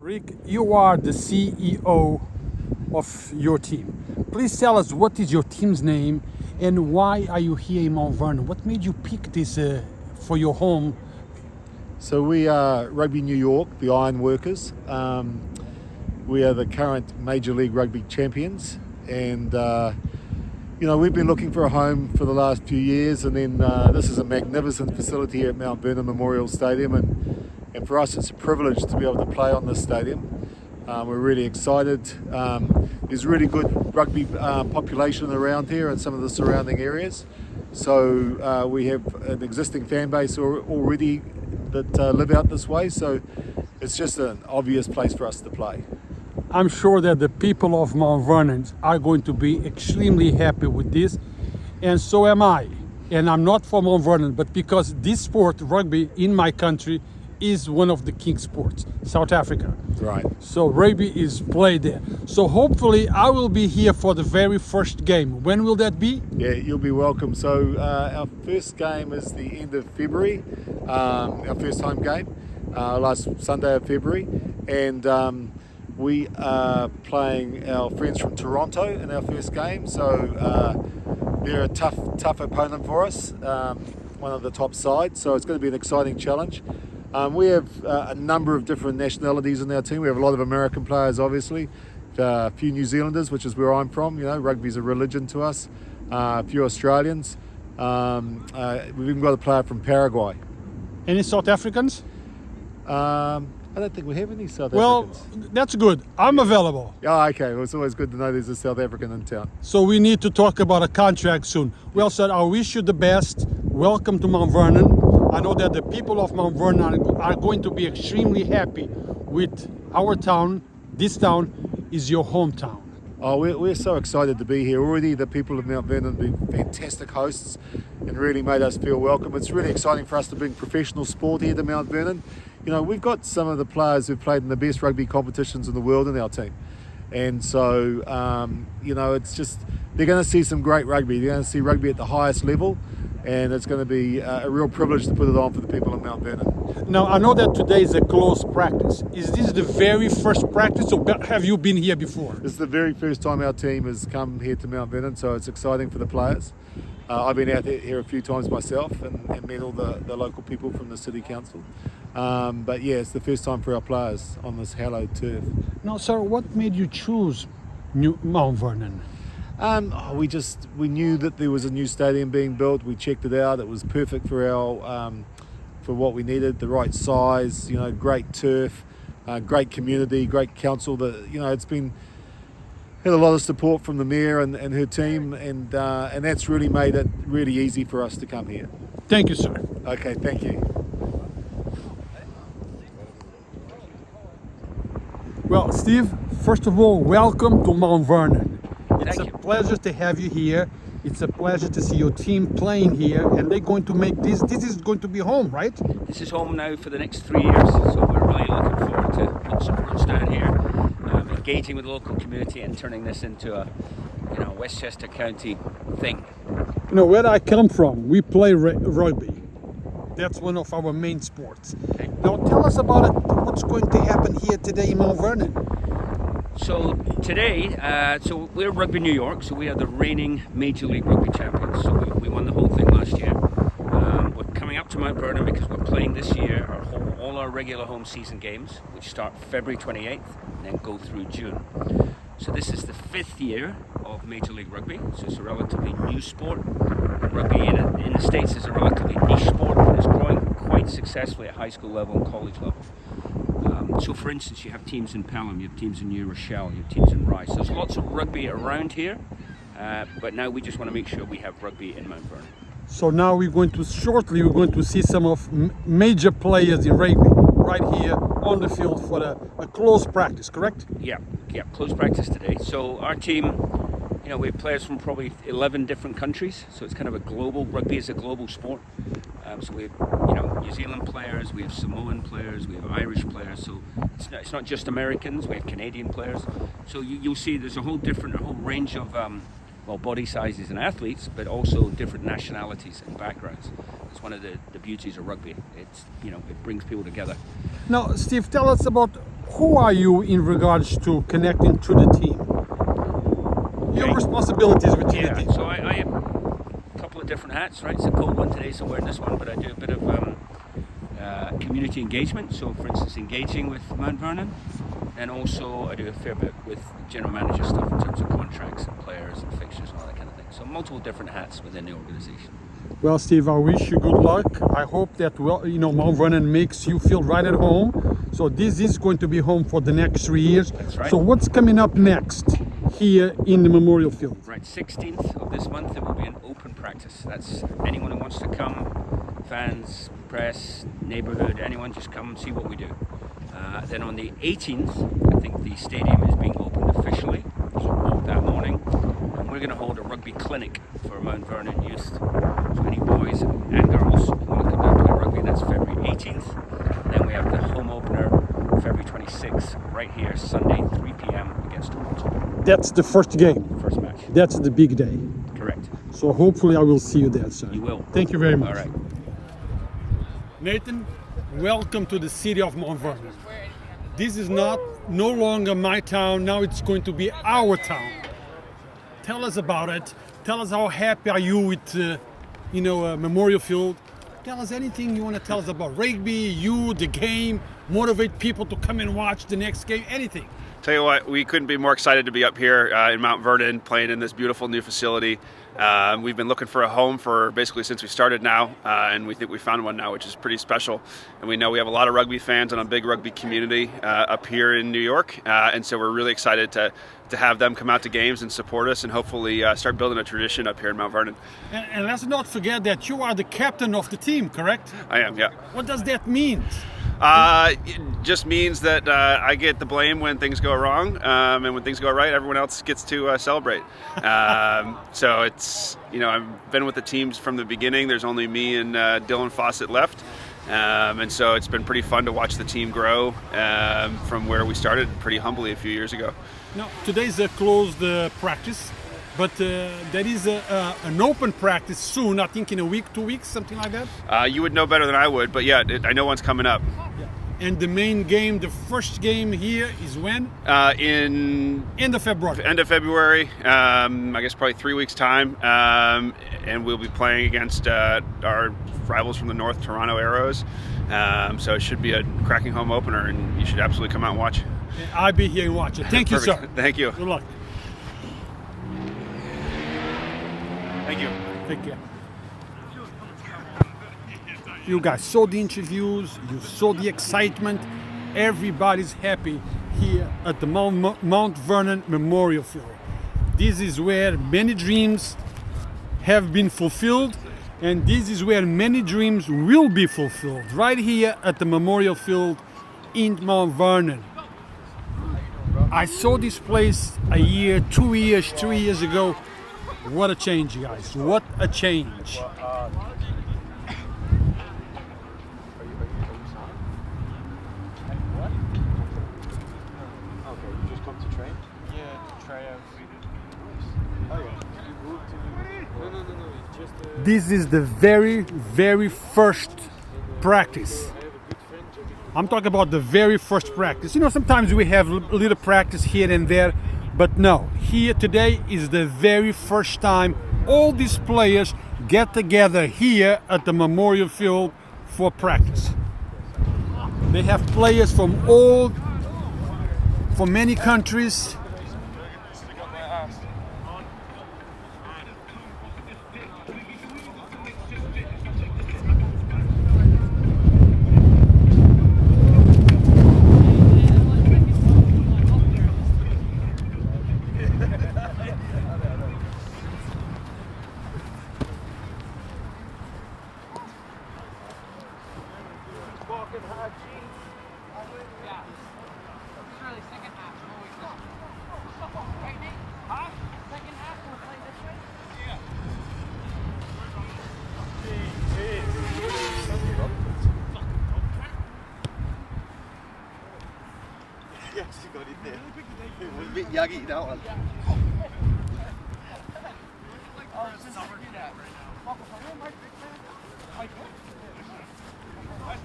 Rick, you are the CEO of your team. Please tell us what is your team's name and why are you here in Mt.Vernon? What made you pick this for your home? So we are Rugby New York, the Ironworkers. We are the current Major League Rugby champions, and we've been looking for a home for the last few years, and then this is a magnificent facility here at Mt.Vernon Memorial Stadium, and for us it's a privilege to be able to play on this stadium. We're really excited. There's really good rugby population around here and some of the surrounding areas. So we have an existing fan base already that live out this way. So it's just an obvious place for us to play. I'm sure that the people of Mt.Vernon are going to be extremely happy with this, and so am I. And I'm not from Mt.Vernon, but because this sport, rugby, in my country, is one of the king sports, South Africa. Right. So rugby is played there. So hopefully I will be here for the very first game. When will that be? Yeah, you'll be welcome. So our first game is the end of February, our first home game, last Sunday of February. And we are playing our friends from Toronto in our first game. So they're a tough opponent for us, one of the top sides. So it's going to be an exciting challenge. We have a number of different nationalities in our team. We have a lot of American players, obviously, a few New Zealanders, which is where I'm from. Rugby's a religion to us. A few Australians. We've even got a player from Paraguay. Any South Africans? I don't think we have any South Africans. Well, that's good. I'm available. Oh, okay. Well, it's always good to know there's a South African in town. So we need to talk about a contract soon. Well, sir, I wish you the best. Welcome to Mt.Vernon. I know that the people of Mt.Vernon are going to be extremely happy with our town. This town is your hometown. Oh, we're so excited to be here. Already the people of Mt.Vernon have been fantastic hosts and really made us feel welcome. It's really exciting for us to bring professional sport here to Mt.Vernon. We've got some of the players who've played in the best rugby competitions in the world in our team. And so, it's just, they're going to see some great rugby. They're going to see rugby at the highest level. And it's going to be a real privilege to put it on for the people of Mt.Vernon. Now, I know that today is a closed practice. Is this the very first practice, or have you been here before? This is the very first time our team has come here to Mt.Vernon, so it's exciting for the players. I've been out here a few times myself and met all the local people from the city council. But yeah, it's the first time for our players on this hallowed turf. Now, sir, what made you choose Mt.Vernon? We knew that there was a new stadium being built. We checked it out. It was perfect for for what we needed. The right size, great turf, great community, great council. It's had a lot of support from the mayor and her team, and that's really made it really easy for us to come here. Thank you, sir. Okay, thank you. Well, Steve, first of all, welcome to Mt.Vernon. It's Thank a you. pleasure to have you here. It's a pleasure to see your team playing here, and they're going to make this is going to be home, right? This is home now for the next 3 years, so we're really looking forward to putting some roots down here, engaging with the local community and turning this into a Westchester County thing. Where I come from, we play rugby. That's one of our main sports. Okay. Now tell us about it. What's going to happen here today in Mt.Vernon? So today, we're Rugby New York, so we are the reigning Major League Rugby champions. So we won the whole thing last year. We're coming up to Mt.Vernon because we're playing this year all our regular home season games, which start February 28th and then go through June. So this is the 5th year of Major League Rugby, so it's a relatively new sport. Rugby in the States is a relatively niche sport, and it's growing quite successfully at high school level and college level. So for instance, you have teams in Pelham, you have teams in New Rochelle, you have teams in Rice. There's lots of rugby around here, but now we just want to make sure we have rugby in Mt.Vernon. So now we're going to see some of major players in rugby right here on the field for a close practice, correct? Yeah, close practice today. So our team, we have players from probably 11 different countries, so it's kind of a global, rugby is a global sport. So we have, New Zealand players, we have Samoan players, we have Irish players, so it's not just Americans, we have Canadian players. So you'll see there's a whole range of well, body sizes and athletes, but also different nationalities and backgrounds. It's one of the beauties of rugby. It's, you know, it brings people together. Now, Steve, tell us about who are you in regards to connecting to the team? Your responsibilities within the team. So I have a couple of different hats, right? It's a cold one today, so I'm wearing this one, but I do a bit of community engagement. So, for instance, engaging with Mt.Vernon, and also I do a fair bit with general manager stuff in terms of contracts and players and fixtures and all that kind of thing. So, multiple different hats within the organization. Well, Steve, I wish you good luck. I hope that, well, you know, Mt.Vernon makes you feel right at home. So this is going to be home for the next 3 years. That's right. So what's coming up next here in the Memorial Field? Right, 16th of this month there will be an open practice. That's anyone who wants to come, fans, press, neighbourhood, anyone, just come and see what we do. Then on the 18th, I think the stadium is being opened officially. So walk that morning, and we're going to hold a rugby clinic for Mt.Vernon youth. So any boys and girls who want to come down and play rugby, that's February 18th. Then we have the home opener, February 26th, right here, Sunday, 3 p.m. against Toronto. That's the first game. First match. That's the big day. Correct. So hopefully I will see you there, sir. You will. Thank you very much. All right. Nathan, welcome to the city of Mt.Vernon. This is no longer my town. Now it's going to be our town. Tell us about it. Tell us how happy are you with, Memorial Field. Tell us anything you want to tell us about rugby, you, the game, motivate people to come and watch the next game, anything. Tell you what, we couldn't be more excited to be up here in Mt.Vernon playing in this beautiful new facility. We've been looking for a home for basically since we started now, and we think we found one now, which is pretty special. And we know we have a lot of rugby fans and a big rugby community up here in New York, and so we're really excited to have them come out to games and support us and hopefully start building a tradition up here in Mt.Vernon. And let's not forget that you are the captain of the team, correct? I am, yeah. What does that mean? It just means that I get the blame when things go wrong, and when things go right, everyone else gets to celebrate. So it's, I've been with the teams from the beginning. There's only me and Dylan Fawcett left. And so it's been pretty fun to watch the team grow from where we started pretty humbly a few years ago. Now, today's a closed practice, but there is an open practice soon, I think in a week, 2 weeks, something like that? You would know better than I would, but yeah, I know one's coming up. And the main game, the first game here is when? In End of February. End of February, I guess probably 3 weeks' time, and we'll be playing against our rivals from the north, Toronto Arrows. So it should be a cracking home opener, and you should absolutely come out and watch. I'll be here and watch it. Thank you, sir. Thank you. Good luck. Thank you. Take care. You guys saw the interviews, you saw the excitement. Everybody's happy here at the Mt.Vernon Memorial Field. This is where many dreams have been fulfilled, and this is where many dreams will be fulfilled, right here at the Memorial Field in Mt.Vernon. I saw this place a year, 2 years, 3 years ago. What a change, guys. What a change. This is the very, very first practice. I'm talking about the very first practice. Sometimes we have a little practice here and there, but no. Here today is the very first time all these players get together here at the Memorial Field for practice. They have players from many countries. It was a bit yaggy, that one. That's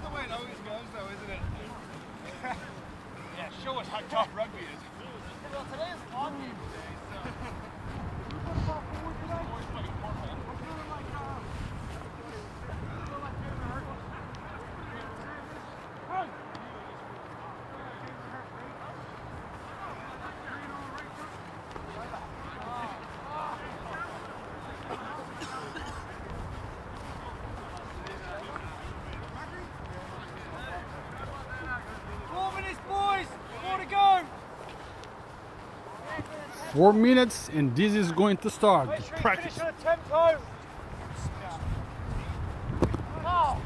the way it always goes, though, isn't it? Yeah, show us how tough rugby is. Well, today is a long game today, so. Boys, 4 to go. 4 minutes, and this is going to start the practice. Finish on a tempo. Oh.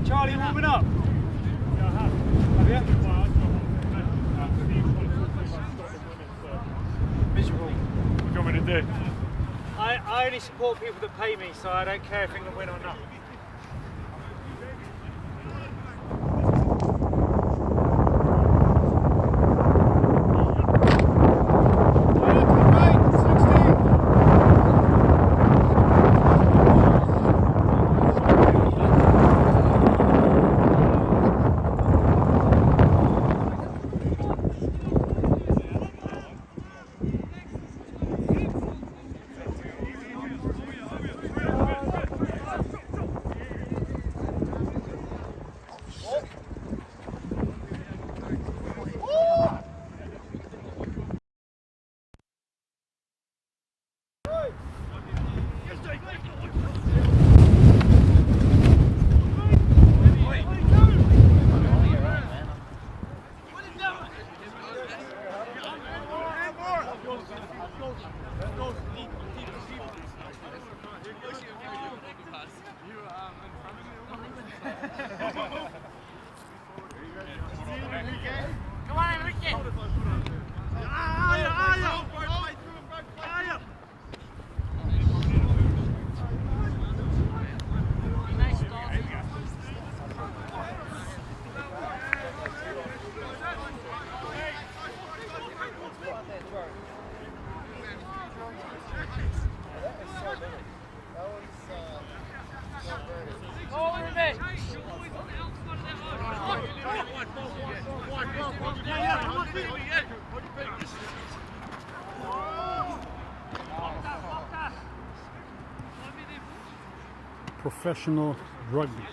Charlie, warming up. Have you? Miserable. What do you want me to do? I only support people that pay me, so I don't care if England win or not. Professional rugby.